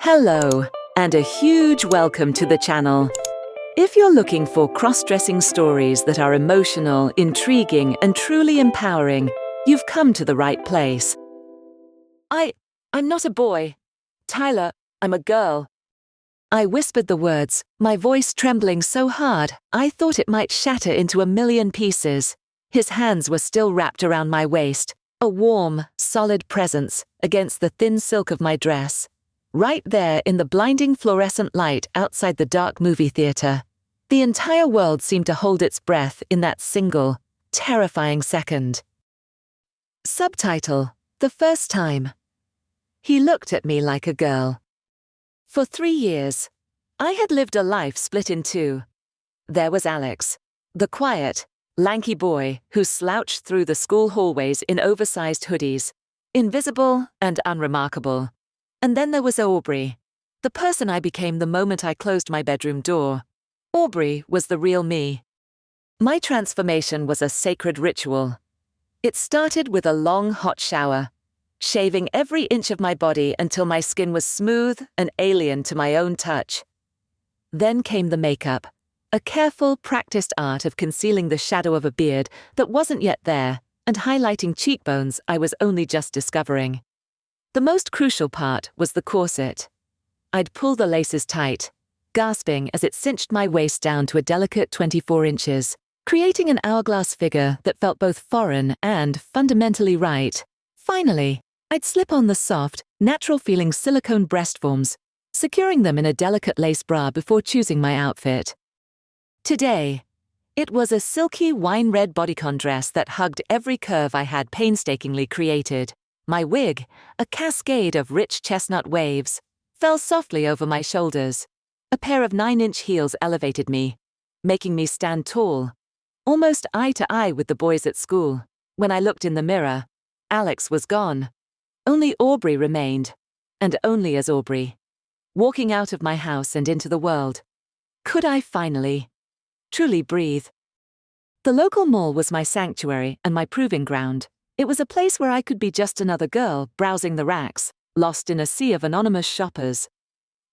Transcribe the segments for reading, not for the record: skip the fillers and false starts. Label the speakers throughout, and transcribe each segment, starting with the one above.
Speaker 1: Hello, and a huge welcome to the channel. If you're looking for cross-dressing stories that are emotional, intriguing, and truly empowering, you've come to the right place. I'm not a boy. Tyler, I'm a girl. I whispered the words, my voice trembling so hard I thought it might shatter into a million pieces. His hands were still wrapped around my waist, a warm, solid presence against the thin silk of my dress. Right there in the blinding fluorescent light outside the dark movie theater, the entire world seemed to hold its breath in that single, terrifying second. Subtitle: The First Time. He looked at me like a girl. For 3 years, I had lived a life split in two. There was Alex, the quiet, lanky boy who slouched through the school hallways in oversized hoodies, invisible and unremarkable. And then there was Aubrey, the person I became the moment I closed my bedroom door. Aubrey was the real me. My transformation was a sacred ritual. It started with a long, hot shower, shaving every inch of my body until my skin was smooth and alien to my own touch. Then came the makeup, a careful, practiced art of concealing the shadow of a beard that wasn't yet there and highlighting cheekbones I was only just discovering. The most crucial part was the corset. I'd pull the laces tight, gasping as it cinched my waist down to a delicate 24 inches, creating an hourglass figure that felt both foreign and fundamentally right. Finally, I'd slip on the soft, natural-feeling silicone breast forms, securing them in a delicate lace bra before choosing my outfit. Today, it was a silky wine-red bodycon dress that hugged every curve I had painstakingly created. My wig, a cascade of rich chestnut waves, fell softly over my shoulders. A pair of 9-inch heels elevated me, making me stand tall, almost eye to eye with the boys at school. When I looked in the mirror, Alex was gone. Only Aubrey remained, and only as Aubrey. Walking out of my house and into the world, could I finally, truly breathe? The local mall was my sanctuary and my proving ground. It was a place where I could be just another girl browsing the racks, lost in a sea of anonymous shoppers.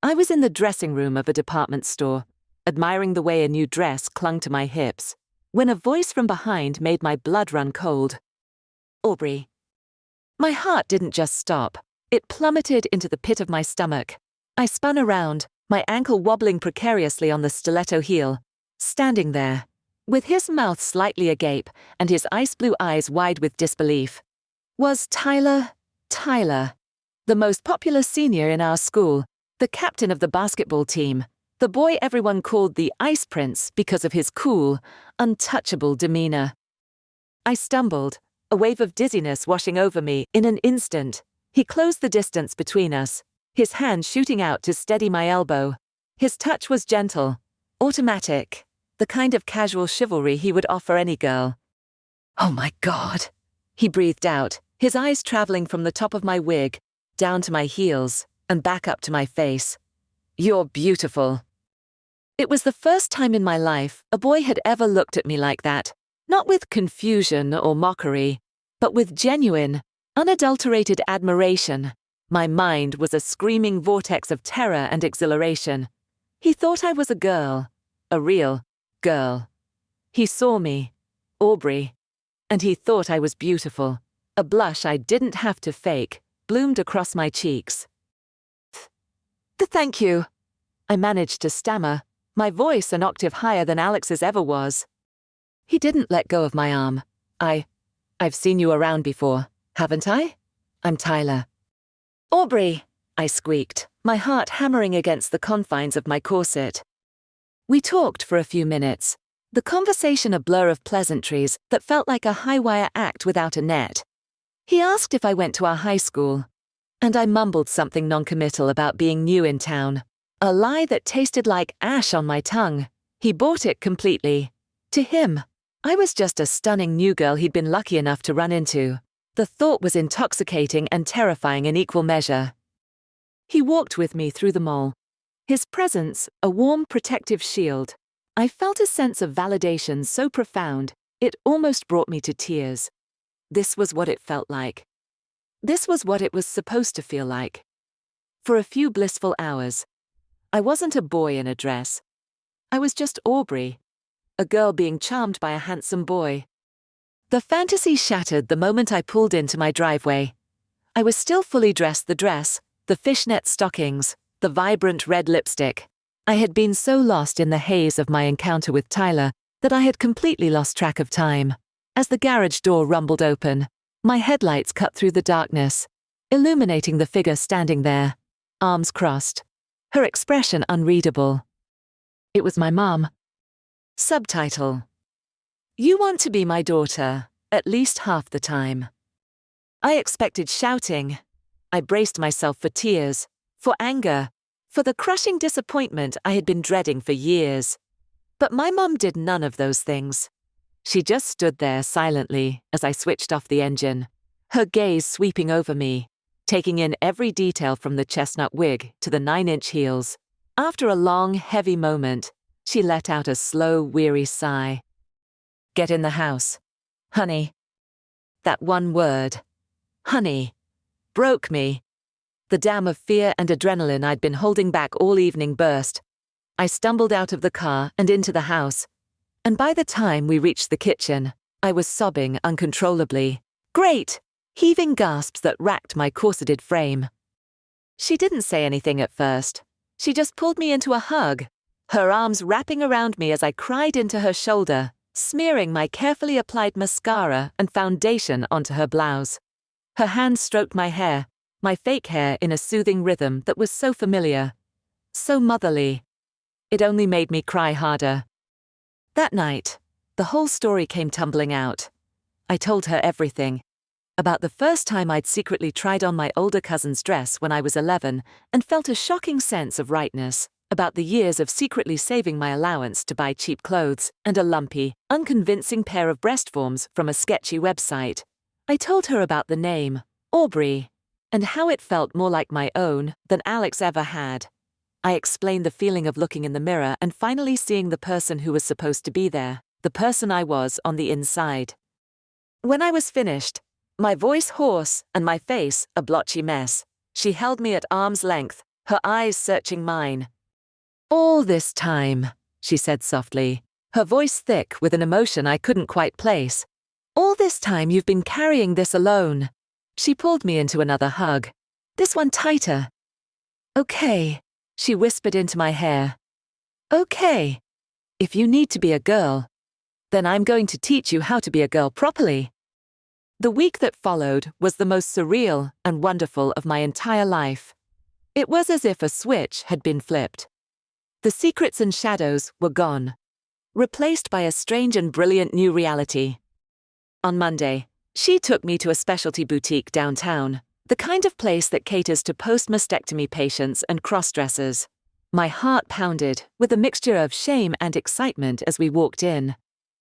Speaker 1: I was in the dressing room of a department store, admiring the way a new dress clung to my hips, when a voice from behind made my blood run cold. Aubrey. My heart didn't just stop. It plummeted into the pit of my stomach. I spun around, my ankle wobbling precariously on the stiletto heel, standing there, with his mouth slightly agape and his ice-blue eyes wide with disbelief. Was Tyler, the most popular senior in our school, the captain of the basketball team, the boy everyone called the Ice Prince because of his cool, untouchable demeanor. I stumbled, a wave of dizziness washing over me in an instant. He closed the distance between us, his hand shooting out to steady my elbow. His touch was gentle, automatic, the kind of casual chivalry he would offer any girl. "Oh my God," he breathed out, his eyes traveling from the top of my wig, down to my heels, and back up to my face. "You're beautiful." It was the first time in my life a boy had ever looked at me like that, not with confusion or mockery, but with genuine, unadulterated admiration. My mind was a screaming vortex of terror and exhilaration. He thought I was a girl, a real girl. He saw me, Aubrey, and he thought I was beautiful. A blush I didn't have to fake bloomed across my cheeks. Thank you," I managed to stammer, my voice an octave higher than Alex's ever was. He didn't let go of my arm. I've seen you around before, haven't I? I'm Tyler." "Aubrey," I squeaked, my heart hammering against the confines of my corset. We talked for a few minutes, the conversation a blur of pleasantries that felt like a high-wire act without a net. He asked if I went to our high school, and I mumbled something noncommittal about being new in town, a lie that tasted like ash on my tongue. He bought it completely. To him, I was just a stunning new girl he'd been lucky enough to run into. The thought was intoxicating and terrifying in equal measure. He walked with me through the mall, his presence a warm protective shield. I felt a sense of validation so profound, it almost brought me to tears. This was what it felt like. This was what it was supposed to feel like. For a few blissful hours. I wasn't a boy in a dress. I was just Aubrey, a girl being charmed by a handsome boy. The fantasy shattered the moment I pulled into my driveway. I was still fully dressed: the dress, the fishnet stockings, the vibrant red lipstick. I had been so lost in the haze of my encounter with Tyler that I had completely lost track of time. As the garage door rumbled open, my headlights cut through the darkness, illuminating the figure standing there, arms crossed, her expression unreadable. It was my mom. Subtitle: You want to be my daughter, at least half the time. I expected shouting. I braced myself for tears, for anger, for the crushing disappointment I had been dreading for years. But my mom did none of those things. She just stood there silently as I switched off the engine, her gaze sweeping over me, taking in every detail from the chestnut wig to the 9-inch heels. After a long, heavy moment, she let out a slow, weary sigh. Get in the house, honey. That one word, honey, broke me. The dam of fear and adrenaline I'd been holding back all evening burst. I stumbled out of the car and into the house, and by the time we reached the kitchen, I was sobbing uncontrollably. Great! Heaving gasps that racked my corseted frame. She didn't say anything at first. She just pulled me into a hug, her arms wrapping around me as I cried into her shoulder, smearing my carefully applied mascara and foundation onto her blouse. Her hand stroked my hair, my fake hair, in a soothing rhythm that was so familiar, so motherly. It only made me cry harder. That night, the whole story came tumbling out. I told her everything. About the first time I'd secretly tried on my older cousin's dress when I was 11 and felt a shocking sense of rightness. About the years of secretly saving my allowance to buy cheap clothes and a lumpy, unconvincing pair of breast forms from a sketchy website. I told her about the name, Aubrey, and how it felt more like my own than Alex ever had. I explained the feeling of looking in the mirror and finally seeing the person who was supposed to be there, the person I was on the inside. When I was finished, my voice hoarse and my face a blotchy mess, she held me at arm's length, her eyes searching mine. All this time, she said softly, her voice thick with an emotion I couldn't quite place. All this time you've been carrying this alone. She pulled me into another hug. This one tighter. Okay, she whispered into my hair. Okay. If you need to be a girl, then I'm going to teach you how to be a girl properly. The week that followed was the most surreal and wonderful of my entire life. It was as if a switch had been flipped. The secrets and shadows were gone, replaced by a strange and brilliant new reality. On Monday, she took me to a specialty boutique downtown, the kind of place that caters to post-mastectomy patients and cross-dressers. My heart pounded with a mixture of shame and excitement as we walked in.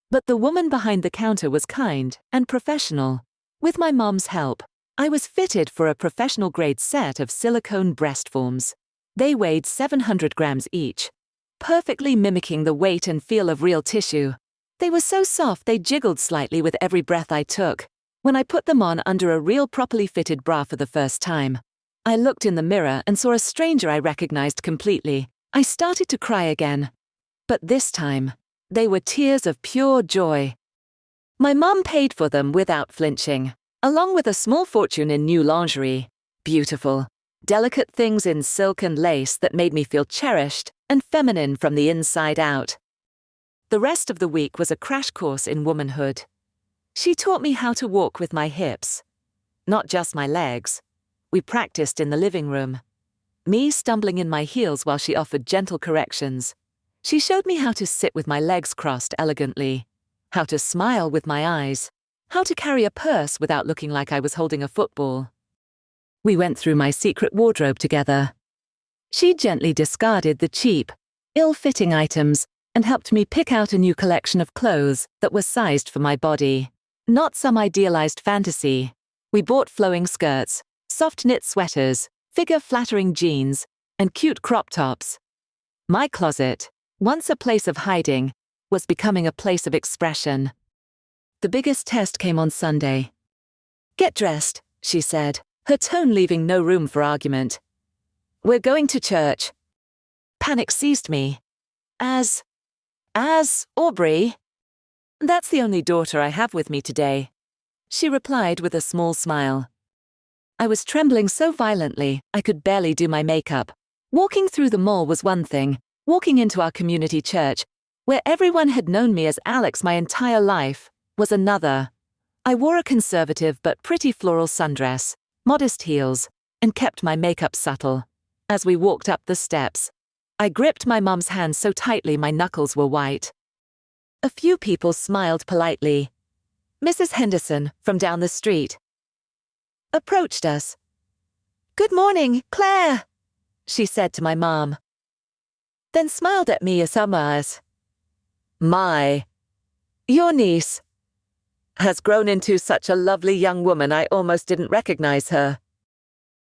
Speaker 1: But the woman behind the counter was kind and professional. With my mom's help, I was fitted for a professional-grade set of silicone breast forms. They weighed 700 grams each, perfectly mimicking the weight and feel of real tissue. They were so soft they jiggled slightly with every breath I took. When I put them on under a real properly fitted bra for the first time, I looked in the mirror and saw a stranger I recognized completely. I started to cry again. But this time, they were tears of pure joy. My mom paid for them without flinching, along with a small fortune in new lingerie. Beautiful, delicate things in silk and lace that made me feel cherished and feminine from the inside out. The rest of the week was a crash course in womanhood. She taught me how to walk with my hips, not just my legs. We practiced in the living room, me stumbling in my heels while she offered gentle corrections. She showed me how to sit with my legs crossed elegantly, how to smile with my eyes, how to carry a purse without looking like I was holding a football. We went through my secret wardrobe together. She gently discarded the cheap, ill-fitting items and helped me pick out a new collection of clothes that were sized for my body. Not some idealized fantasy. We bought flowing skirts, soft knit sweaters, figure-flattering jeans, and cute crop tops. My closet, once a place of hiding, was becoming a place of expression. The biggest test came on Sunday. Get dressed, she said, her tone leaving no room for argument. We're going to church. Panic seized me. As Aubrey? That's the only daughter I have with me today, she replied with a small smile. I was trembling so violently I could barely do my makeup. Walking through the mall was one thing. Walking into our community church, where everyone had known me as Alex my entire life, was another. I wore a conservative but pretty floral sundress, modest heels, and kept my makeup subtle. As we walked up the steps, I gripped my mum's hand so tightly my knuckles were white. A few people smiled politely. Mrs. Henderson, from down the street, approached us. "Good morning, Claire," she said to my mom. Then smiled at me as "My, your niece has grown into such a lovely young woman I almost didn't recognize her."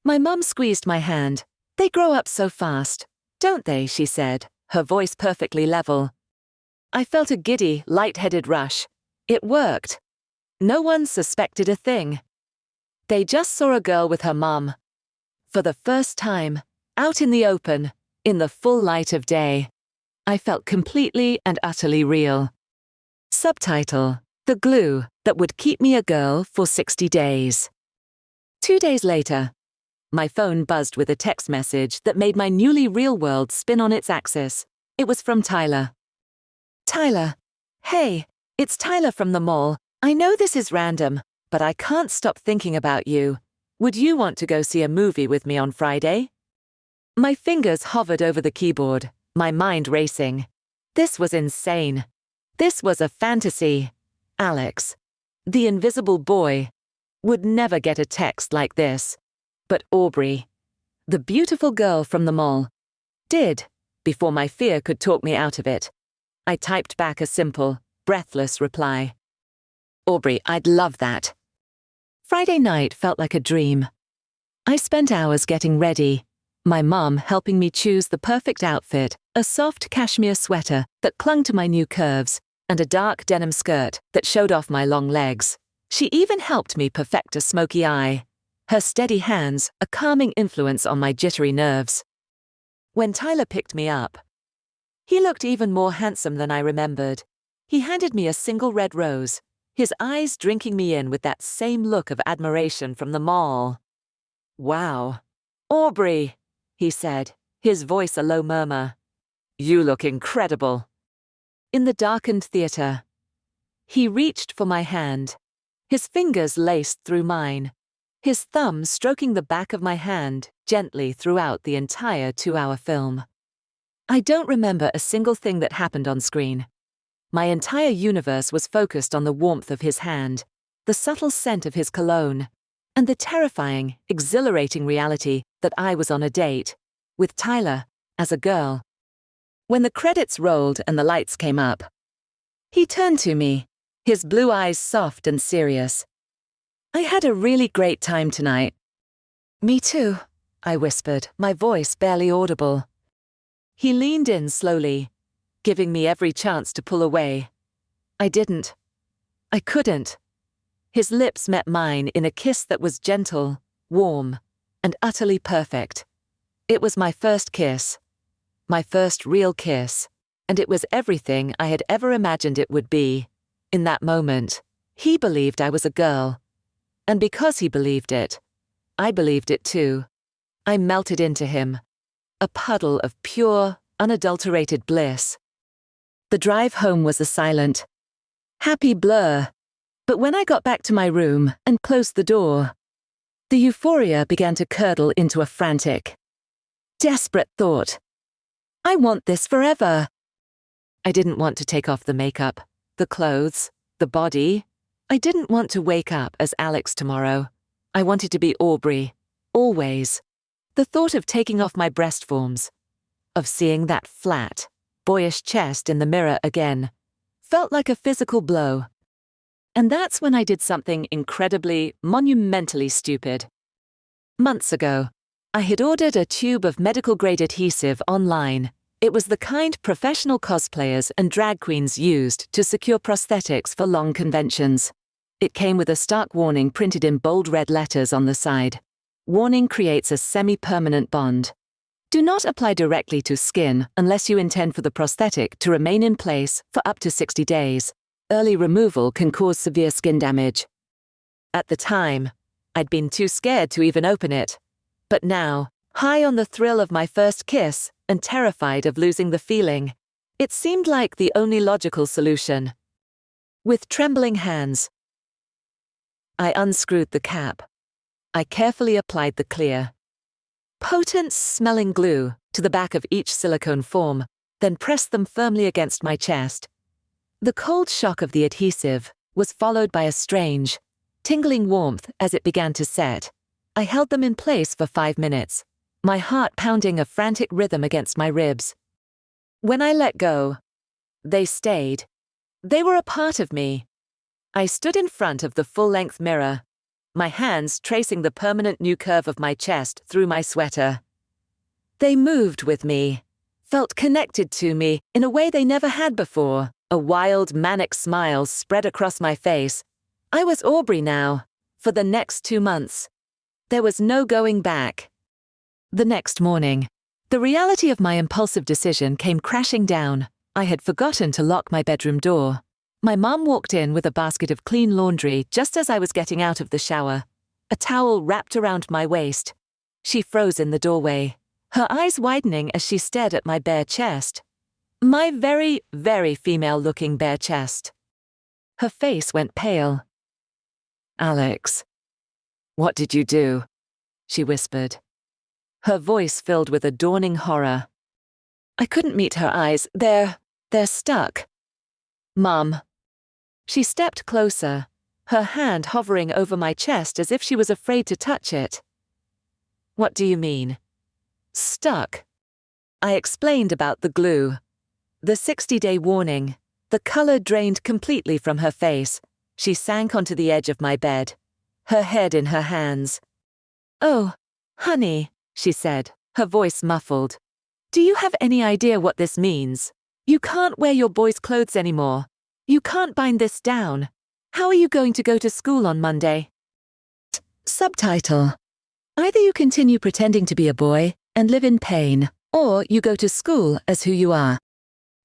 Speaker 1: My mum squeezed my hand. "They grow up so fast, don't they?" she said, her voice perfectly level. I felt a giddy, light-headed rush. It worked. No one suspected a thing. They just saw a girl with her mum. For the first time, out in the open, in the full light of day. I felt completely and utterly real. Subtitle: The glue that would keep me a girl for 60 days. 2 days later, my phone buzzed with a text message that made my newly real world spin on its axis. It was from Tyler. "Tyler, hey, it's Tyler from the mall. I know this is random, but I can't stop thinking about you. Would you want to go see a movie with me on Friday?" My fingers hovered over the keyboard, my mind racing. This was insane. This was a fantasy. Alex, the invisible boy, would never get a text like this. But Aubrey, the beautiful girl from the mall, did, before my fear could talk me out of it. I typed back a simple, breathless reply. "Aubrey, I'd love that." Friday night felt like a dream. I spent hours getting ready, my mum helping me choose the perfect outfit, a soft cashmere sweater that clung to my new curves, and a dark denim skirt that showed off my long legs. She even helped me perfect a smoky eye. Her steady hands, a calming influence on my jittery nerves. When Tyler picked me up, he looked even more handsome than I remembered. He handed me a single red rose, his eyes drinking me in with that same look of admiration from the mall. "Wow. Aubrey," he said, his voice a low murmur. "You look incredible." In the darkened theater, he reached for my hand, his fingers laced through mine, his thumb stroking the back of my hand gently throughout the entire 2-hour film. I don't remember a single thing that happened on screen. My entire universe was focused on the warmth of his hand, the subtle scent of his cologne, and the terrifying, exhilarating reality that I was on a date with Tyler as a girl. When the credits rolled and the lights came up, he turned to me, his blue eyes soft and serious. "I had a really great time tonight." "Me too," I whispered, my voice barely audible. He leaned in slowly, giving me every chance to pull away. I didn't. I couldn't. His lips met mine in a kiss that was gentle, warm, and utterly perfect. It was my first kiss. My first real kiss, and it was everything I had ever imagined it would be. In that moment, he believed I was a girl. And because he believed it, I believed it too. I melted into him, a puddle of pure, unadulterated bliss. The drive home was a silent, happy blur, but when I got back to my room and closed the door, the euphoria began to curdle into a frantic, desperate thought. I want this forever. I didn't want to take off the makeup, the clothes, the body. I didn't want to wake up as Alex tomorrow. I wanted to be Aubrey, always. The thought of taking off my breast forms, of seeing that flat, boyish chest in the mirror again, felt like a physical blow. And that's when I did something incredibly, monumentally stupid. Months ago, I had ordered a tube of medical-grade adhesive online. It was the kind professional cosplayers and drag queens used to secure prosthetics for long conventions. It came with a stark warning printed in bold red letters on the side. Warning creates a semi-permanent bond. Do not apply directly to skin unless you intend for the prosthetic to remain in place for up to 60 days. Early removal can cause severe skin damage. At the time, I'd been too scared to even open it. But now, high on the thrill of my first kiss and terrified of losing the feeling, it seemed like the only logical solution. With trembling hands, I unscrewed the cap. I carefully applied the clear, potent-smelling glue to the back of each silicone form, then pressed them firmly against my chest. The cold shock of the adhesive was followed by a strange, tingling warmth as it began to set. I held them in place for 5 minutes, my heart pounding a frantic rhythm against my ribs. When I let go, they stayed. They were a part of me. I stood in front of the full-length mirror, my hands tracing the permanent new curve of my chest through my sweater. They moved with me, felt connected to me in a way they never had before. A wild, manic smile spread across my face. I was Aubrey now, for the next 2 months. There was no going back. The next morning, the reality of my impulsive decision came crashing down. I had forgotten to lock my bedroom door. My mom walked in with a basket of clean laundry just as I was getting out of the shower, a towel wrapped around my waist. She froze in the doorway, her eyes widening as she stared at my bare chest. My very, very female-looking bare chest. Her face went pale. "Alex, what did you do?" she whispered. Her voice filled with a dawning horror. I couldn't meet her eyes. They're stuck. "Mom." She stepped closer, her hand hovering over my chest as if she was afraid to touch it. "What do you mean?" "Stuck." I explained about the glue. The 60-day warning. The color drained completely from her face. She sank onto the edge of my bed, her head in her hands. "Oh, honey," she said, her voice muffled. "Do you have any idea what this means? You can't wear your boys' clothes anymore. You can't bind this down. How are you going to go to school on Monday?" Subtitle: Either you continue pretending to be a boy and live in pain, or you go to school as who you are.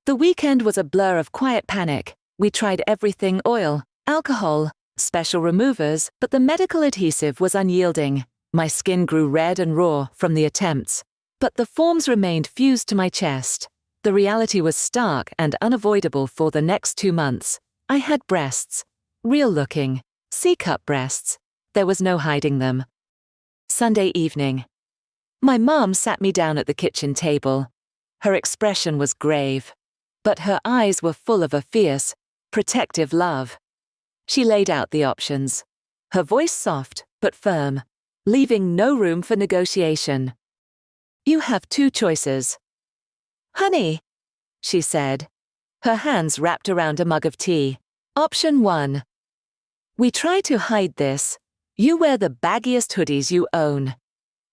Speaker 1: The weekend was a blur of quiet panic. We tried everything: oil, alcohol, special removers, but the medical adhesive was unyielding. My skin grew red and raw from the attempts, but the forms remained fused to my chest. The reality was stark and unavoidable for the next 2 months. I had breasts. Real-looking, C-cup breasts. There was no hiding them. Sunday evening. My mom sat me down at the kitchen table. Her expression was grave, but her eyes were full of a fierce, protective love. She laid out the options, her voice soft but firm, leaving no room for negotiation. "You have 2 choices." "Honey," she said, her hands wrapped around a mug of tea. "Option 1. We try to hide this. You wear the baggiest hoodies you own.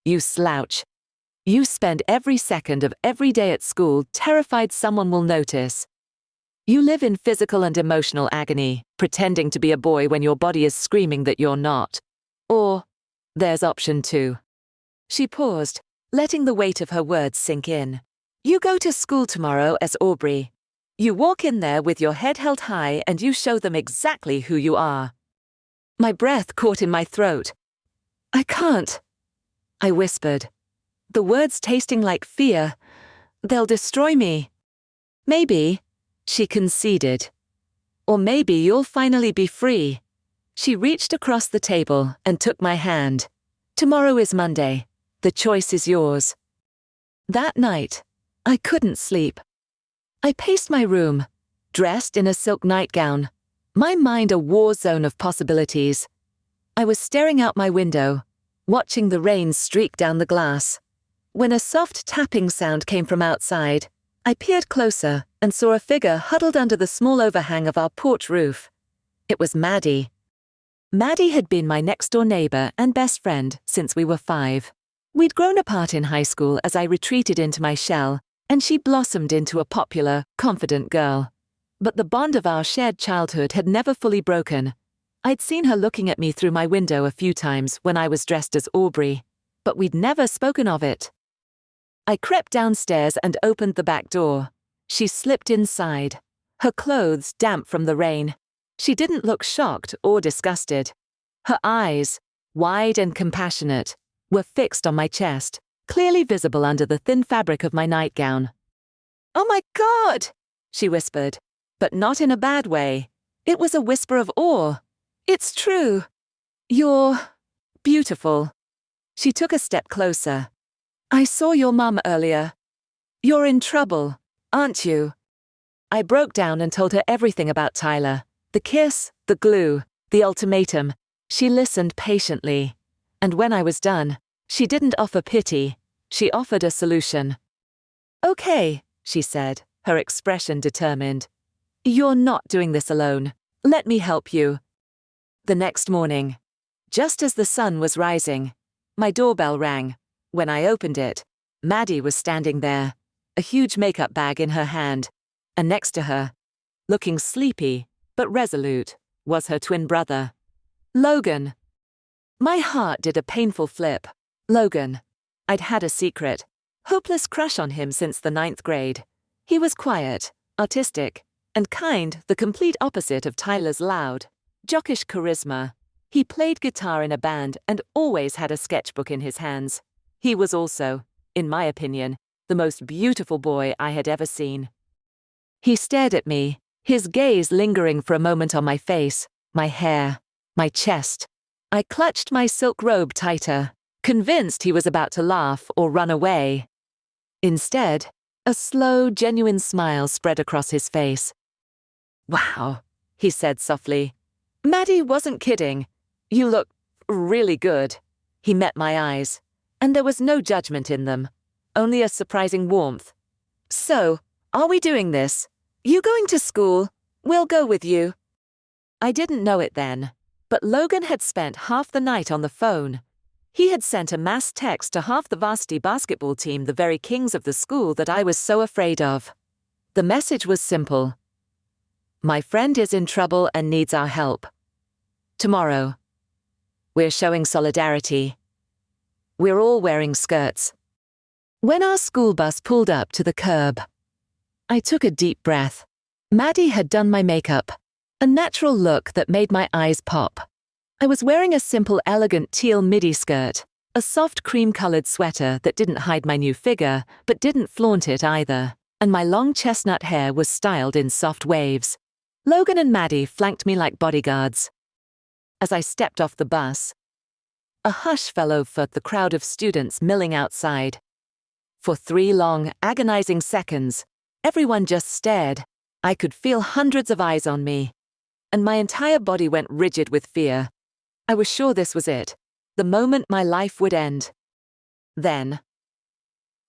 Speaker 1: You slouch. You spend every second of every day at school terrified someone will notice. You live in physical and emotional agony, pretending to be a boy when your body is screaming that you're not. Or, there's option 2. She paused, letting the weight of her words sink in. "You go to school tomorrow as Aubrey. You walk in there with your head held high and you show them exactly who you are." My breath caught in my throat. "I can't," I whispered, the words tasting like fear. "They'll destroy me." "Maybe," she conceded. "Or maybe you'll finally be free." She reached across the table and took my hand. "Tomorrow is Monday. The choice is yours." That night, I couldn't sleep. I paced my room, dressed in a silk nightgown, my mind a war zone of possibilities. I was staring out my window, watching the rain streak down the glass, when a soft tapping sound came from outside. I peered closer and saw a figure huddled under the small overhang of our porch roof. It was Maddie. Maddie had been my next-door neighbor and best friend since we were 5. We'd grown apart in high school as I retreated into my shell, and she blossomed into a popular, confident girl. But the bond of our shared childhood had never fully broken. I'd seen her looking at me through my window a few times when I was dressed as Aubrey, but we'd never spoken of it. I crept downstairs and opened the back door. She slipped inside, her clothes damp from the rain. She didn't look shocked or disgusted. Her eyes, wide and compassionate, were fixed on my chest, clearly visible under the thin fabric of my nightgown. "Oh my God!" she whispered, but not in a bad way. It was a whisper of awe. "It's true. You're beautiful." She took a step closer. "I saw your mum earlier. You're in trouble, aren't you?" I broke down and told her everything about Tyler. The kiss, the glue, the ultimatum. She listened patiently. And when I was done, she didn't offer pity. She offered a solution. "Okay," she said, her expression determined. "You're not doing this alone. Let me help you." The next morning, just as the sun was rising, my doorbell rang. When I opened it, Maddie was standing there, a huge makeup bag in her hand, and next to her, looking sleepy but resolute, was her twin brother, Logan. My heart did a painful flip. Logan. I'd had a secret, hopeless crush on him since the 9th grade. He was quiet, artistic, and kind, the complete opposite of Tyler's loud, jockish charisma. He played guitar in a band and always had a sketchbook in his hands. He was also, in my opinion, the most beautiful boy I had ever seen. He stared at me, his gaze lingering for a moment on my face, my hair, my chest. I clutched my silk robe tighter, convinced he was about to laugh or run away. Instead, a slow, genuine smile spread across his face. "Wow," he said softly. "Maddie wasn't kidding. You look really good." He met my eyes, and there was no judgment in them, only a surprising warmth. "So, are we doing this? You going to school? We'll go with you." I didn't know it then, but Logan had spent half the night on the phone. He had sent a mass text to half the varsity basketball team, the very kings of the school that I was so afraid of. The message was simple. "My friend is in trouble and needs our help. Tomorrow. We're showing solidarity. We're all wearing skirts." When our school bus pulled up to the curb, I took a deep breath. Maddie had done my makeup, a natural look that made my eyes pop. I was wearing a simple, elegant teal midi skirt, a soft cream-colored sweater that didn't hide my new figure, but didn't flaunt it either, and my long chestnut hair was styled in soft waves. Logan and Maddie flanked me like bodyguards. As I stepped off the bus, a hush fell over the crowd of students milling outside. For 3 long, agonizing seconds, everyone just stared. I could feel hundreds of eyes on me, and my entire body went rigid with fear. I was sure this was it, the moment my life would end. Then,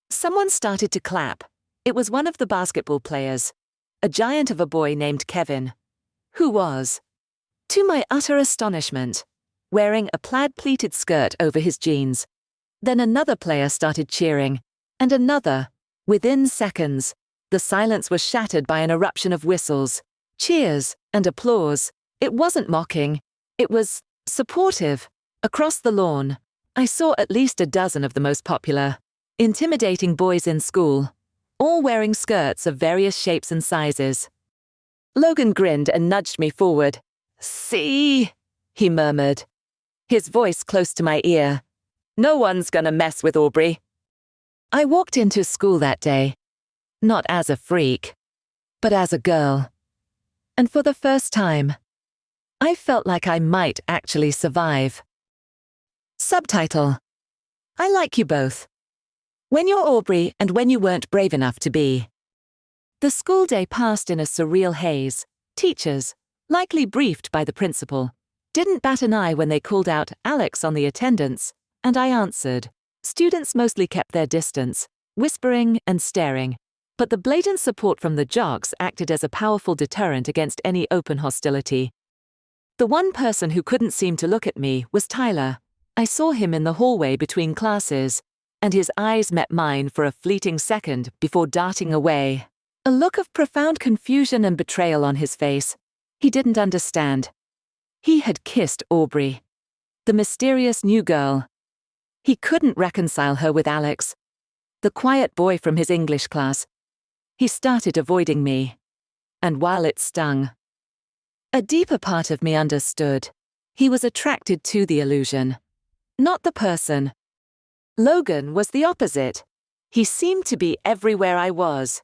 Speaker 1: someone started to clap. It was one of the basketball players, a giant of a boy named Kevin, who was, to my utter astonishment, wearing a plaid pleated skirt over his jeans. Then another player started cheering, and another. Within seconds, the silence was shattered by an eruption of whistles, cheers, and applause. It wasn't mocking. It was supportive. Across the lawn, I saw at least a dozen of the most popular, intimidating boys in school, all wearing skirts of various shapes and sizes. Logan grinned and nudged me forward. "See?" he murmured, his voice close to my ear. "No one's gonna mess with Aubrey." I walked into school that day, not as a freak, but as a girl. And for the first time, I felt like I might actually survive. Subtitle: I like you both. When you're Aubrey and when you weren't brave enough to be. The school day passed in a surreal haze. Teachers, likely briefed by the principal, didn't bat an eye when they called out Alex on the attendance, and I answered. Students mostly kept their distance, whispering and staring, but the blatant support from the jocks acted as a powerful deterrent against any open hostility. The one person who couldn't seem to look at me was Tyler. I saw him in the hallway between classes, and his eyes met mine for a fleeting second before darting away. A look of profound confusion and betrayal on his face. He didn't understand. He had kissed Aubrey, the mysterious new girl. He couldn't reconcile her with Alex. the quiet boy from his English class. He started avoiding me. And while it stung, a deeper part of me understood. He was attracted to the illusion, not the person. Logan was the opposite. He seemed to be everywhere I was.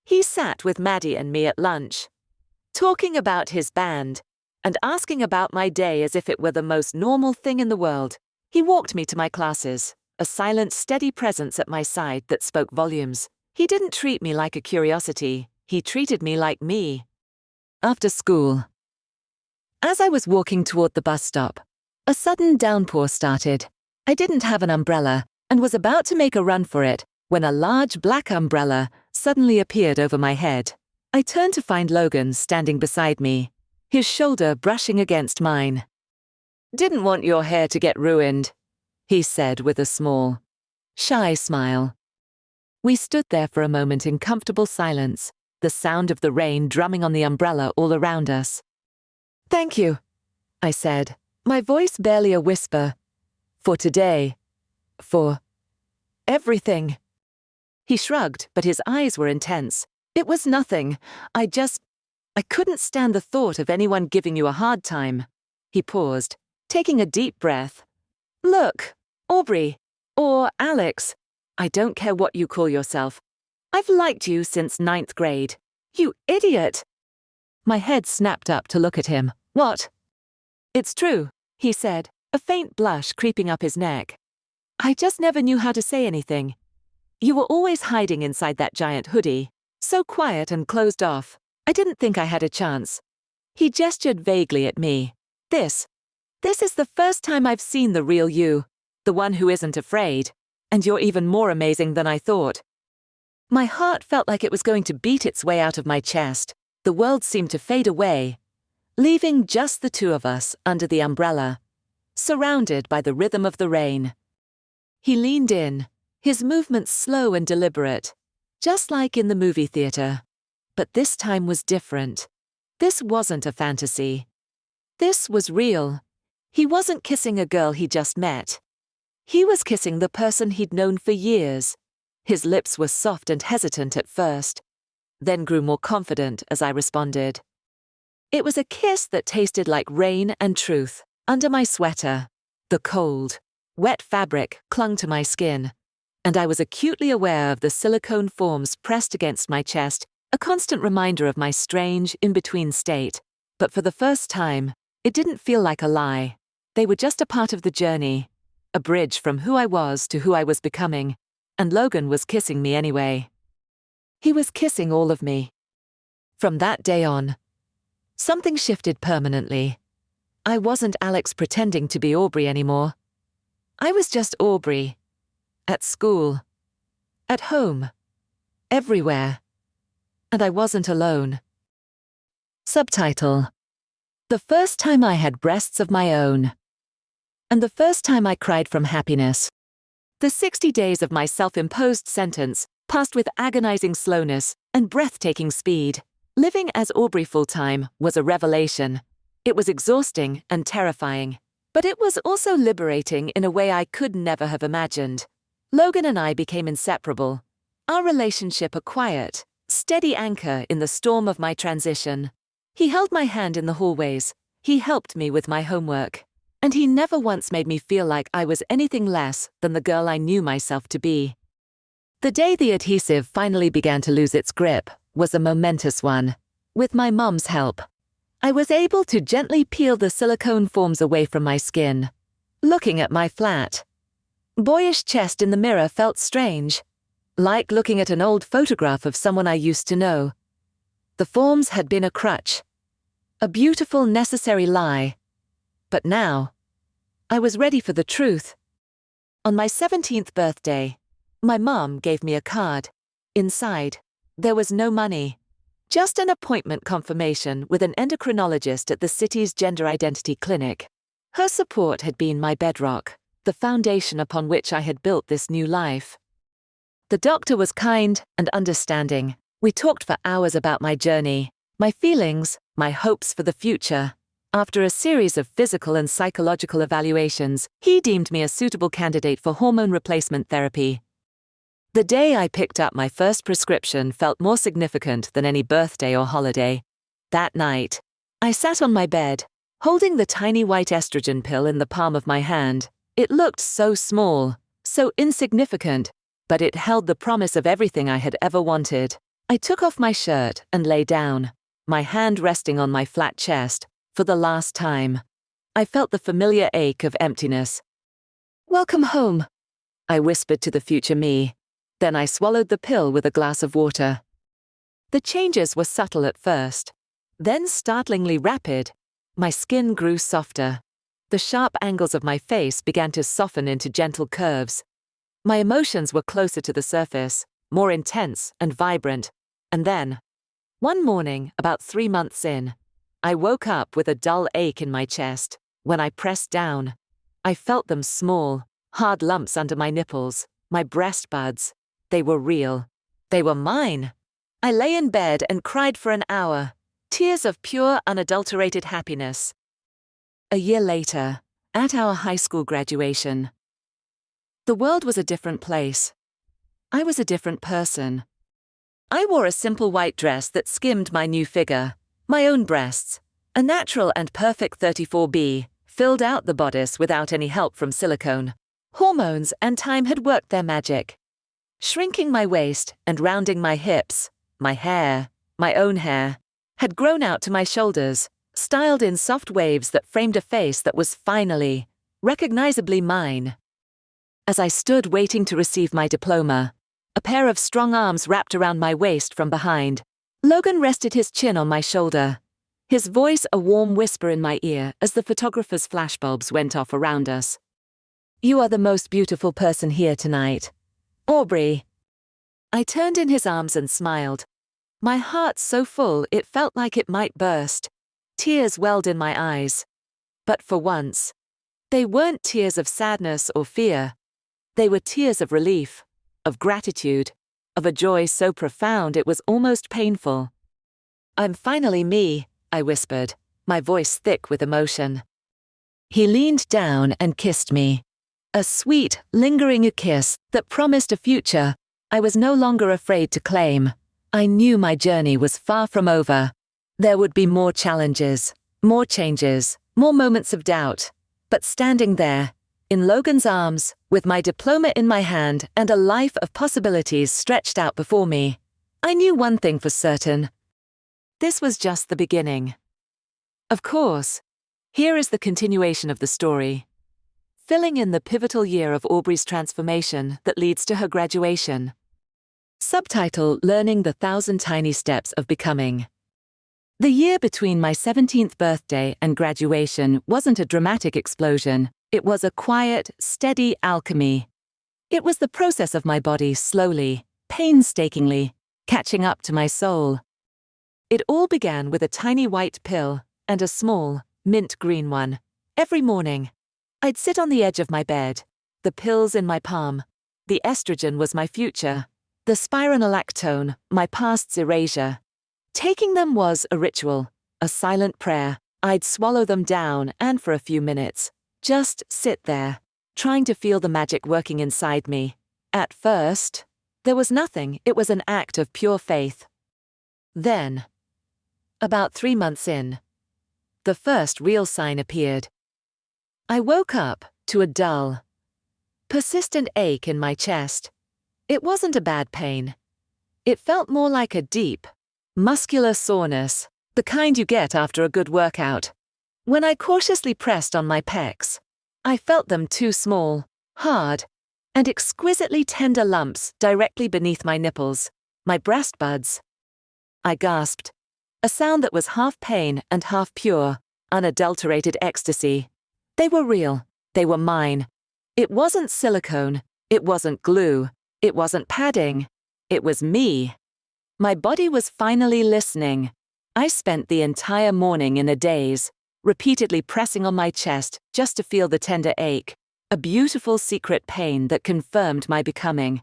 Speaker 1: He sat with Maddie and me at lunch, talking about his band, and asking about my day as if it were the most normal thing in the world. He walked me to my classes, a silent, steady presence at my side that spoke volumes. He didn't treat me like a curiosity, he treated me like me. After school, as I was walking toward the bus stop, a sudden downpour started. I didn't have an umbrella and was about to make a run for it when a large black umbrella suddenly appeared over my head. I turned to find Logan standing beside me, his shoulder brushing against mine. "Didn't want your hair to get ruined," he said with a small, shy smile. We stood there for a moment in comfortable silence, the sound of the rain drumming on the umbrella all around us. "Thank you," I said, my voice barely a whisper. "For today. For everything." He shrugged, but his eyes were intense. "It was nothing. I couldn't stand the thought of anyone giving you a hard time." He paused, taking a deep breath. "Look, Aubrey, or Alex, I don't care what you call yourself. I've liked you since 9th grade. You idiot!" My head snapped up to look at him. "What?" "It's true," he said, a faint blush creeping up his neck. "I just never knew how to say anything. You were always hiding inside that giant hoodie, so quiet and closed off. I didn't think I had a chance." He gestured vaguely at me. This is the first time I've seen the real you, the one who isn't afraid, and you're even more amazing than I thought." My heart felt like it was going to beat its way out of my chest. The world seemed to fade away, leaving just the two of us under the umbrella, surrounded by the rhythm of the rain. He leaned in, his movements slow and deliberate, just like in the movie theater. But this time was different. This wasn't a fantasy. This was real. He wasn't kissing a girl he just met. He was kissing the person he'd known for years. His lips were soft and hesitant at first, then grew more confident as I responded. It was a kiss that tasted like rain and truth. Under my sweater, the cold, wet fabric clung to my skin, and I was acutely aware of the silicone forms pressed against my chest, a constant reminder of my strange, in-between state. But for the first time, it didn't feel like a lie. They were just a part of the journey, a bridge from who I was to who I was becoming, and Logan was kissing me anyway. He was kissing all of me. From that day on, something shifted permanently. I wasn't Alex pretending to be Aubrey anymore. I was just Aubrey. At school. At home. Everywhere. And I wasn't alone. Subtitle: The first time I had breasts of my own. And the first time I cried from happiness. The 60 days of my self-imposed sentence passed with agonizing slowness and breathtaking speed. Living as Aubrey full-time was a revelation. It was exhausting and terrifying, but it was also liberating in a way I could never have imagined. Logan and I became inseparable. Our relationship a quiet, steady anchor in the storm of my transition. He held my hand in the hallways. He helped me with my homework. And he never once made me feel like I was anything less than the girl I knew myself to be. The day the adhesive finally began to lose its grip was a momentous one. With my mum's help, I was able to gently peel the silicone forms away from my skin. Looking at my flat, boyish chest in the mirror felt strange, like looking at an old photograph of someone I used to know. The forms had been a crutch, a beautiful, necessary lie. But now, I was ready for the truth. On my 17th birthday, my mom gave me a card. Inside, there was no money, just an appointment confirmation with an endocrinologist at the city's gender identity clinic. Her support had been my bedrock, the foundation upon which I had built this new life. The doctor was kind and understanding. We talked for hours about my journey, my feelings, my hopes for the future. After a series of physical and psychological evaluations, he deemed me a suitable candidate for hormone replacement therapy. The day I picked up my first prescription felt more significant than any birthday or holiday. That night, I sat on my bed, holding the tiny white estrogen pill in the palm of my hand. It looked so small, so insignificant, but it held the promise of everything I had ever wanted. I took off my shirt and lay down, my hand resting on my flat chest, for the last time. I felt the familiar ache of emptiness. "Welcome home," I whispered to the future me. Then I swallowed the pill with a glass of water. The changes were subtle at first, then startlingly rapid. My skin grew softer. The sharp angles of my face began to soften into gentle curves. My emotions were closer to the surface, more intense and vibrant. And then, one morning, about 3 months in, I woke up with a dull ache in my chest. When I pressed down, I felt them small, hard lumps under my nipples, my breast buds. They were real. They were mine. I lay in bed and cried for an hour, tears of pure, unadulterated happiness. A year later, at our high school graduation, the world was a different place. I was a different person. I wore a simple white dress that skimmed my new figure, my own breasts. A natural and perfect 34B filled out the bodice without any help from silicone. Hormones and time had worked their magic, shrinking my waist and rounding my hips. My hair, my own hair, had grown out to my shoulders, styled in soft waves that framed a face that was finally, recognizably mine. As I stood waiting to receive my diploma, a pair of strong arms wrapped around my waist from behind. Logan rested his chin on my shoulder, his voice a warm whisper in my ear as the photographer's flashbulbs went off around us. "You are the most beautiful person here tonight, Aubrey." I turned in his arms and smiled. My heart so full it felt like it might burst. Tears welled in my eyes. But for once, they weren't tears of sadness or fear. They were tears of relief, of gratitude, of a joy so profound it was almost painful. "I'm finally me," I whispered, my voice thick with emotion. He leaned down and kissed me. A sweet, lingering kiss that promised a future I was no longer afraid to claim. I knew my journey was far from over. There would be more challenges, more changes, more moments of doubt. But standing there, in Logan's arms, with my diploma in my hand and a life of possibilities stretched out before me, I knew one thing for certain. This was just the beginning. Of course, here is the continuation of the story, filling in the pivotal year of Aubrey's transformation that leads to her graduation. Subtitle: Learning the 1,000 Tiny Steps of Becoming. The year between my 17th birthday and graduation wasn't a dramatic explosion. It was a quiet, steady alchemy. It was the process of my body slowly, painstakingly, catching up to my soul. It all began with a tiny white pill and a small, mint green one. Every morning, I'd sit on the edge of my bed, the pills in my palm. The estrogen was my future, the spironolactone, my past's erasure. Taking them was a ritual, a silent prayer. I'd swallow them down and for a few minutes, just sit there, trying to feel the magic working inside me. At first, there was nothing. It was an act of pure faith. Then, about 3 months in, the first real sign appeared. I woke up to a dull, persistent ache in my chest. It wasn't a bad pain. It felt more like a deep, muscular soreness, the kind you get after a good workout. When I cautiously pressed on my pecs, I felt them too small, hard, and exquisitely tender lumps directly beneath my nipples, my breast buds. I gasped, a sound that was half pain and half pure, unadulterated ecstasy. They were real. They were mine. It wasn't silicone. It wasn't glue. It wasn't padding. It was me. My body was finally listening. I spent the entire morning in a daze, repeatedly pressing on my chest just to feel the tender ache, a beautiful secret pain that confirmed my becoming.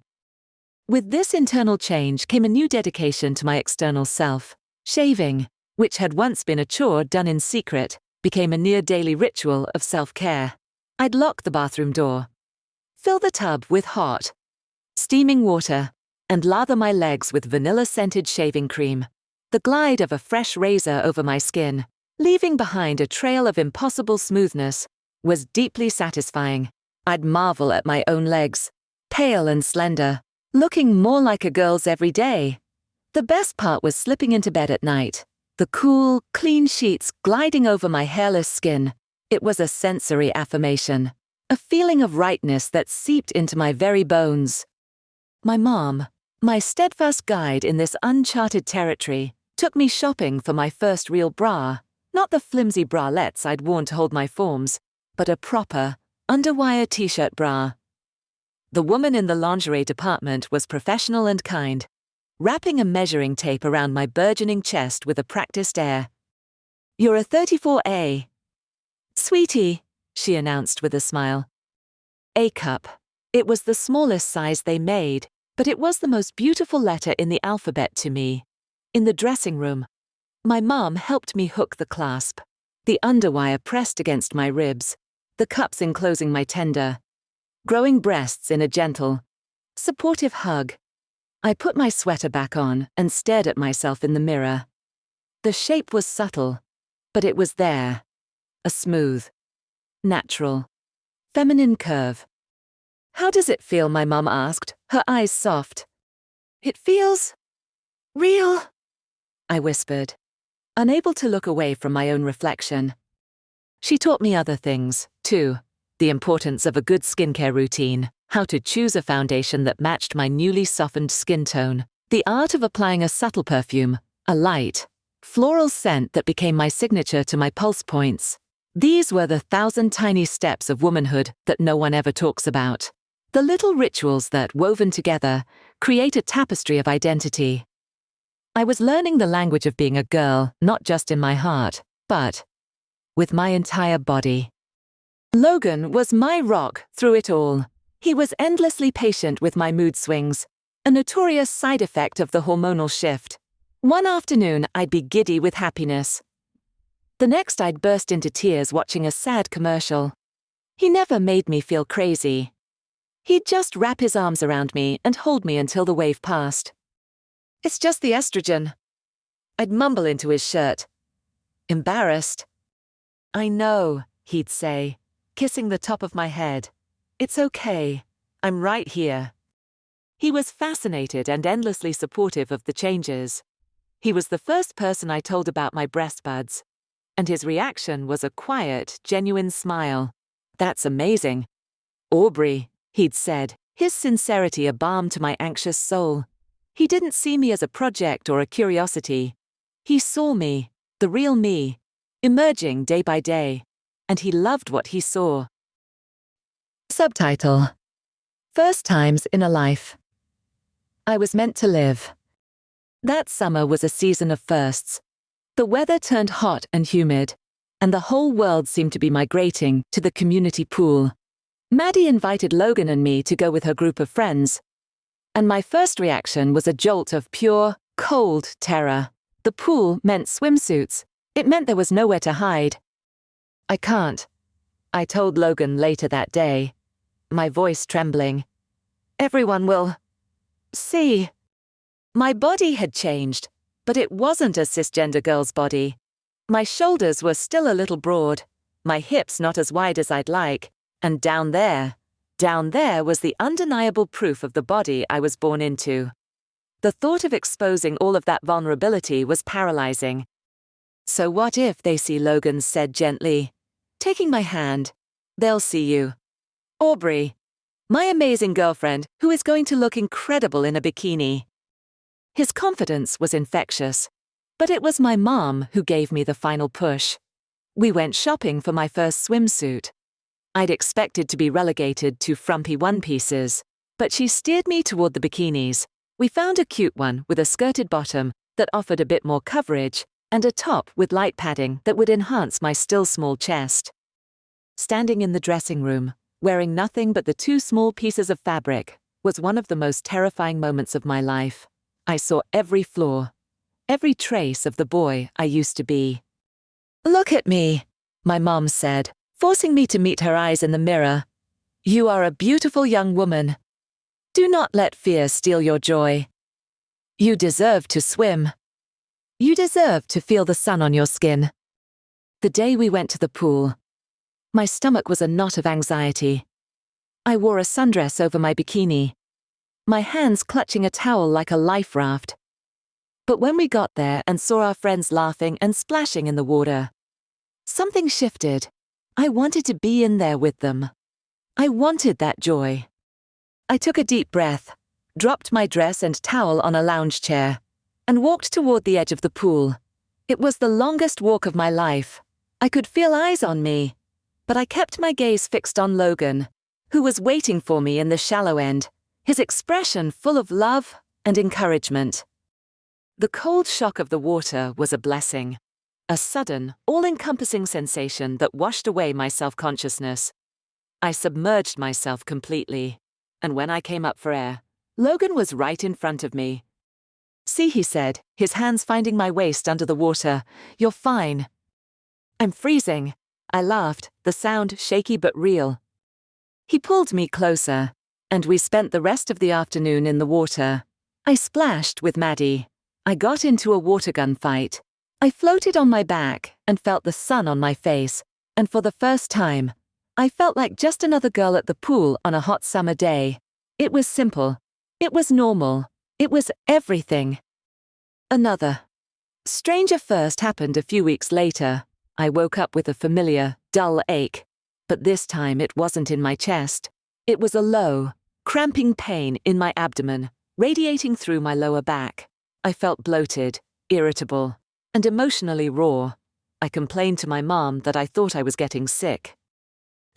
Speaker 1: With this internal change came a new dedication to my external self. Shaving, which had once been a chore done in secret, became a near-daily ritual of self-care. I'd lock the bathroom door, fill the tub with hot, steaming water, and lather my legs with vanilla-scented shaving cream. The glide of a fresh razor over my skin, leaving behind a trail of impossible smoothness, was deeply satisfying. I'd marvel at my own legs, pale and slender, looking more like a girl's every day. The best part was slipping into bed at night, the cool, clean sheets gliding over my hairless skin. It was a sensory affirmation, a feeling of rightness that seeped into my very bones. My mom, my steadfast guide in this uncharted territory, took me shopping for my first real bra, not the flimsy bralettes I'd worn to hold my forms, but a proper, underwire t-shirt bra. The woman in the lingerie department was professional and kind, wrapping a measuring tape around my burgeoning chest with a practiced air. "You're a 34A. "Sweetie," she announced with a smile. A cup. It was the smallest size they made, but it was the most beautiful letter in the alphabet to me. In the dressing room, my mom helped me hook the clasp, the underwire pressed against my ribs, the cups enclosing my tender, growing breasts in a gentle, supportive hug. I put my sweater back on and stared at myself in the mirror. The shape was subtle, but it was there. A smooth, natural, feminine curve. "How does it feel?" my mum asked, her eyes soft. "It feels real," I whispered, unable to look away from my own reflection. She taught me other things, too. The importance of a good skincare routine, how to choose a foundation that matched my newly softened skin tone, the art of applying a subtle perfume, a light, floral scent that became my signature to my pulse points. These were the 1,000 tiny steps of womanhood that no one ever talks about. The little rituals that, woven together, create a tapestry of identity. I was learning the language of being a girl, not just in my heart, but with my entire body. Logan was my rock through it all. He was endlessly patient with my mood swings, a notorious side effect of the hormonal shift. One afternoon, I'd be giddy with happiness. The next, I'd burst into tears watching a sad commercial. He never made me feel crazy. He'd just wrap his arms around me and hold me until the wave passed. "It's just the estrogen." I'd mumble into his shirt. Embarrassed. "I know," he'd say, kissing the top of my head. "It's okay. I'm right here." He was fascinated and endlessly supportive of the changes. He was the first person I told about my breast buds, and his reaction was a quiet, genuine smile. "That's amazing. Aubrey," he'd said, his sincerity a balm to my anxious soul. He didn't see me as a project or a curiosity. He saw me, the real me, emerging day by day, and he loved what he saw. Subtitle: First Times in a Life. I was meant to live. That summer was a season of firsts. The weather turned hot and humid, and the whole world seemed to be migrating to the community pool. Maddie invited Logan and me to go with her group of friends, and my first reaction was a jolt of pure, cold terror. The pool meant swimsuits. It meant there was nowhere to hide. "I can't," I told Logan later that day, my voice trembling. "Everyone will see." My body had changed, but it wasn't a cisgender girl's body. My shoulders were still a little broad, my hips not as wide as I'd like, and down there was the undeniable proof of the body I was born into. The thought of exposing all of that vulnerability was paralyzing. "So what if they see?" Logan said gently, taking my hand. "They'll see you. Aubrey, my amazing girlfriend who is going to look incredible in a bikini." His confidence was infectious, but it was my mom who gave me the final push. We went shopping for my first swimsuit. I'd expected to be relegated to frumpy one-pieces, but she steered me toward the bikinis. We found a cute one with a skirted bottom that offered a bit more coverage, and a top with light padding that would enhance my still small chest. Standing in the dressing room, wearing nothing but the 2 small pieces of fabric, was one of the most terrifying moments of my life. I saw every flaw, every trace of the boy I used to be. "Look at me," my mom said, forcing me to meet her eyes in the mirror. "You are a beautiful young woman." Do not let fear steal your joy. You deserve to swim. You deserve to feel the sun on your skin. The day we went to the pool, my stomach was a knot of anxiety. I wore a sundress over my bikini, my hands clutching a towel like a life raft. But when we got there and saw our friends laughing and splashing in the water, something shifted. I wanted to be in there with them. I wanted that joy. I took a deep breath, dropped my dress and towel on a lounge chair, and walked toward the edge of the pool. It was the longest walk of my life. I could feel eyes on me, but I kept my gaze fixed on Logan, who was waiting for me in the shallow end, his expression full of love and encouragement. The cold shock of the water was a blessing, a sudden, all-encompassing sensation that washed away my self-consciousness. I submerged myself completely, and when I came up for air, Logan was right in front of me. "See," he said, his hands finding my waist under the water, "you're fine." "I'm freezing," I laughed, the sound shaky but real. He pulled me closer, and we spent the rest of the afternoon in the water. I splashed with Maddie. I got into a water gun fight. I floated on my back and felt the sun on my face, and for the first time, I felt like just another girl at the pool on a hot summer day. It was simple. It was normal. It was everything. Another stranger first happened a few weeks later. I woke up with a familiar, dull ache, but this time it wasn't in my chest. It was a low, cramping pain in my abdomen, radiating through my lower back. I felt bloated, irritable, and emotionally raw. I complained to my mom that I thought I was getting sick.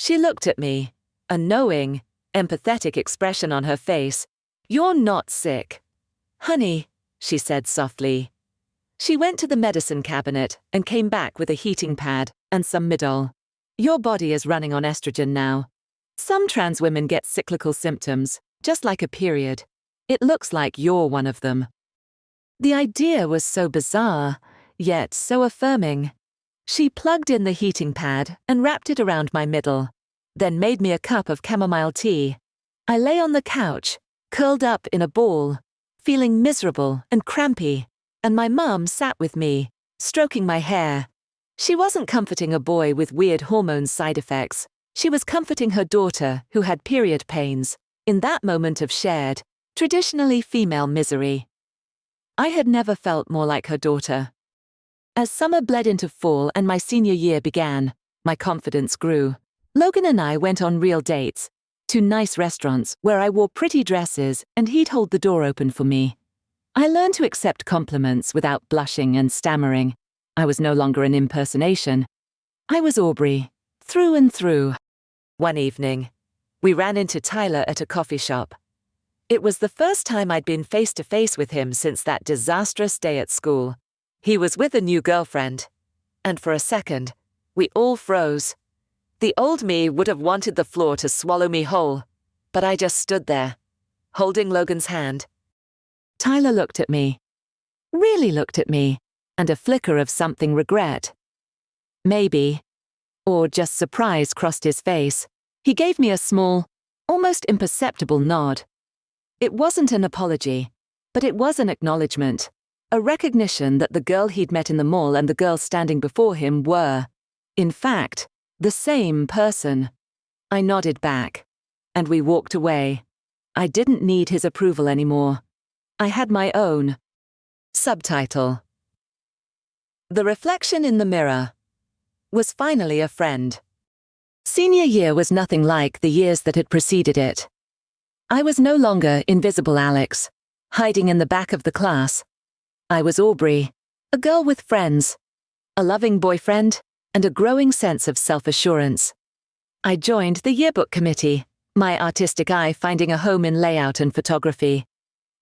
Speaker 1: She looked at me, a knowing, empathetic expression on her face. "You're not sick." "Honey," she said softly. She went to the medicine cabinet and came back with a heating pad and some Midol. "Your body is running on estrogen now. Some trans women get cyclical symptoms, just like a period. It looks like you're one of them." The idea was so bizarre, yet so affirming. She plugged in the heating pad and wrapped it around my middle, then made me a cup of chamomile tea. I lay on the couch, curled up in a ball, feeling miserable and crampy, and my mum sat with me, stroking my hair. She wasn't comforting a boy with weird hormone side effects. She was comforting her daughter who had period pains, in that moment of shared, traditionally female misery. I had never felt more like her daughter. As summer bled into fall and my senior year began, my confidence grew. Logan and I went on real dates, to nice restaurants where I wore pretty dresses and he'd hold the door open for me. I learned to accept compliments without blushing and stammering. I was no longer an impersonation. I was Aubrey, through and through. One evening, we ran into Tyler at a coffee shop. It was the first time I'd been face to face with him since that disastrous day at school. He was with a new girlfriend, and for a second, we all froze. The old me would have wanted the floor to swallow me whole, but I just stood there, holding Logan's hand. Tyler looked at me, really looked at me, and a flicker of something regret. Maybe, or just surprise crossed his face. He gave me a small, almost imperceptible nod. It wasn't an apology, but it was an acknowledgement. A recognition that the girl he'd met in the mall and the girl standing before him were, in fact, the same person. I nodded back, and we walked away. I didn't need his approval anymore. I had my own. Subtitle: The reflection in the mirror was finally a friend. Senior year was nothing like the years that had preceded it. I was no longer invisible Alex, hiding in the back of the class. I was Aubrey, a girl with friends, a loving boyfriend, and a growing sense of self-assurance. I joined the yearbook committee, my artistic eye finding a home in layout and photography.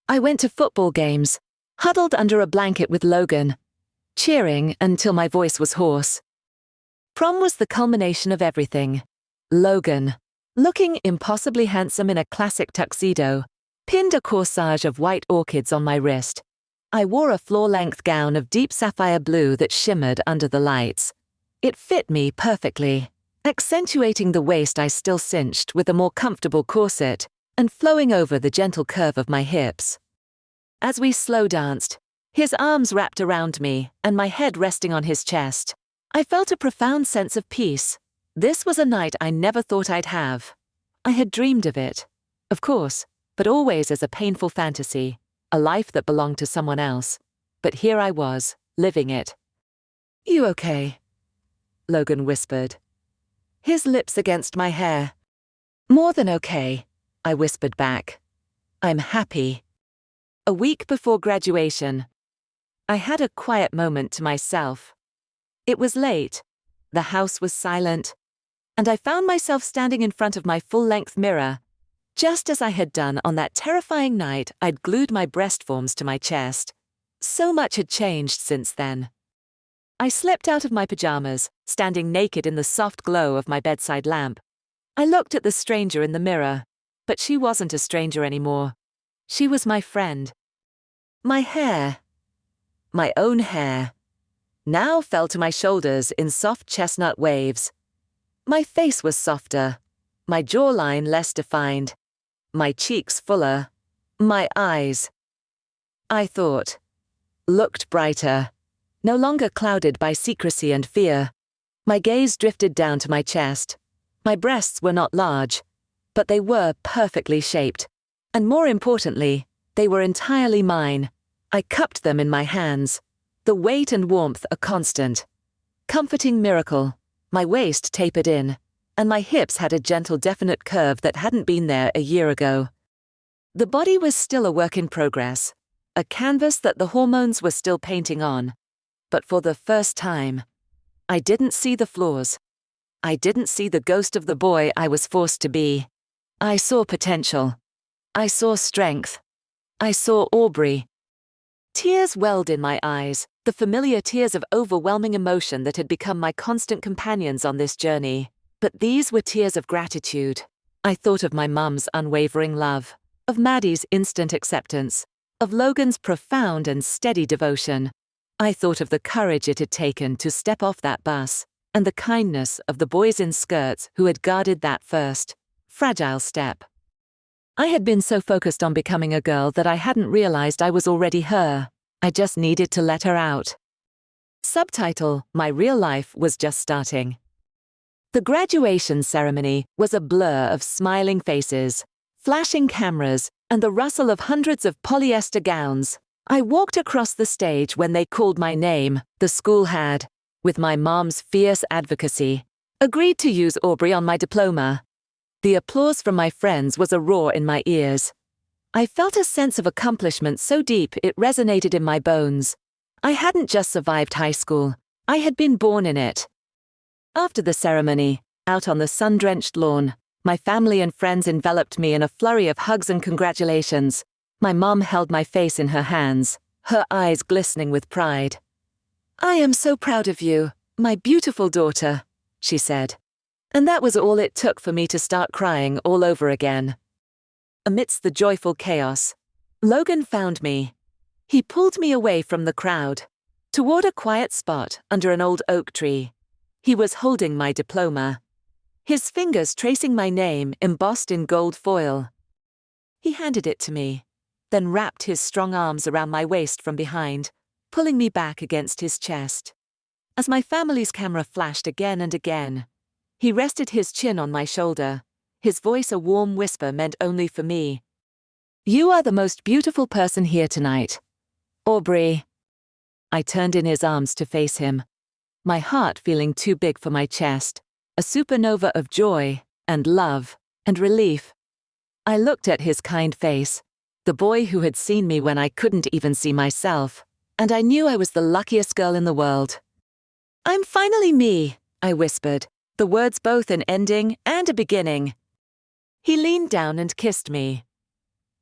Speaker 1: I went to football games, huddled under a blanket with Logan, cheering until my voice was hoarse. Prom was the culmination of everything. Logan, looking impossibly handsome in a classic tuxedo, pinned a corsage of white orchids on my wrist. I wore a floor-length gown of deep sapphire blue that shimmered under the lights. It fit me perfectly, accentuating the waist I still cinched with a more comfortable corset, and flowing over the gentle curve of my hips. As we slow danced, his arms wrapped around me and my head resting on his chest, I felt a profound sense of peace. This was a night I never thought I'd have. I had dreamed of it, of course, but always as a painful fantasy, a life that belonged to someone else. But here I was, living it. "You okay?" Logan whispered, his lips against my hair. "More than okay," I whispered back. "I'm happy." A week before graduation, I had a quiet moment to myself. It was late, the house was silent, and I found myself standing in front of my full-length mirror, just as I had done on that terrifying night I'd glued my breast forms to my chest. So much had changed since then. I slipped out of my pajamas, standing naked in the soft glow of my bedside lamp. I looked at the stranger in the mirror, but she wasn't a stranger anymore. She was my friend. My hair, my own hair, now fell to my shoulders in soft chestnut waves. My face was softer, my jawline less defined, my cheeks fuller, my eyes, I thought, looked brighter, no longer clouded by secrecy and fear. My gaze drifted down to my chest. My breasts were not large, but they were perfectly shaped. And more importantly, they were entirely mine. I cupped them in my hands. The weight and warmth a constant. Comforting miracle. My waist tapered in, and my hips had a gentle definite curve that hadn't been there a year ago. The body was still a work in progress, a canvas that the hormones were still painting on. But for the first time, I didn't see the flaws. I didn't see the ghost of the boy I was forced to be. I saw potential. I saw strength. I saw Aubrey. Tears welled in my eyes, the familiar tears of overwhelming emotion that had become my constant companions on this journey. But these were tears of gratitude. I thought of my mum's unwavering love, of Maddie's instant acceptance, of Logan's profound and steady devotion. I thought of the courage it had taken to step off that bus, and the kindness of the boys in skirts who had guarded that first, fragile step. I had been so focused on becoming a girl that I hadn't realized I was already her. I just needed to let her out. Subtitle: My real life was just starting. The graduation ceremony was a blur of smiling faces, flashing cameras, and the rustle of hundreds of polyester gowns. I walked across the stage when they called my name. The school had, with my mom's fierce advocacy, agreed to use Aubrey on my diploma. The applause from my friends was a roar in my ears. I felt a sense of accomplishment so deep it resonated in my bones. I hadn't just survived high school, I had been born in it. After the ceremony, out on the sun-drenched lawn, my family and friends enveloped me in a flurry of hugs and congratulations. My mom held my face in her hands, her eyes glistening with pride. "I am so proud of you, my beautiful daughter," she said. And that was all it took for me to start crying all over again. Amidst the joyful chaos, Logan found me. He pulled me away from the crowd, toward a quiet spot under an old oak tree. He was holding my diploma, his fingers tracing my name embossed in gold foil. He handed it to me, then wrapped his strong arms around my waist from behind, pulling me back against his chest. As my family's camera flashed again and again, he rested his chin on my shoulder, his voice a warm whisper meant only for me. "You are the most beautiful person here tonight, Aubrey." I turned in his arms to face him, my heart feeling too big for my chest, a supernova of joy and love and relief. I looked at his kind face, the boy who had seen me when I couldn't even see myself, and I knew I was the luckiest girl in the world. "I'm finally me," I whispered, the words both an ending and a beginning. He leaned down and kissed me.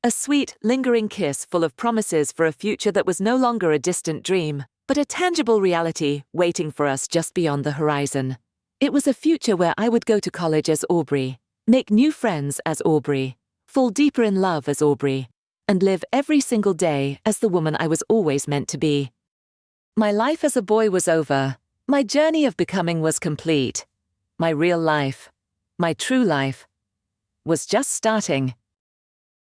Speaker 1: A sweet, lingering kiss full of promises for a future that was no longer a distant dream, but a tangible reality waiting for us just beyond the horizon. It was a future where I would go to college as Aubrey, make new friends as Aubrey, fall deeper in love as Aubrey, and live every single day as the woman I was always meant to be. My life as a boy was over. My journey of becoming was complete. My real life, my true life, was just starting.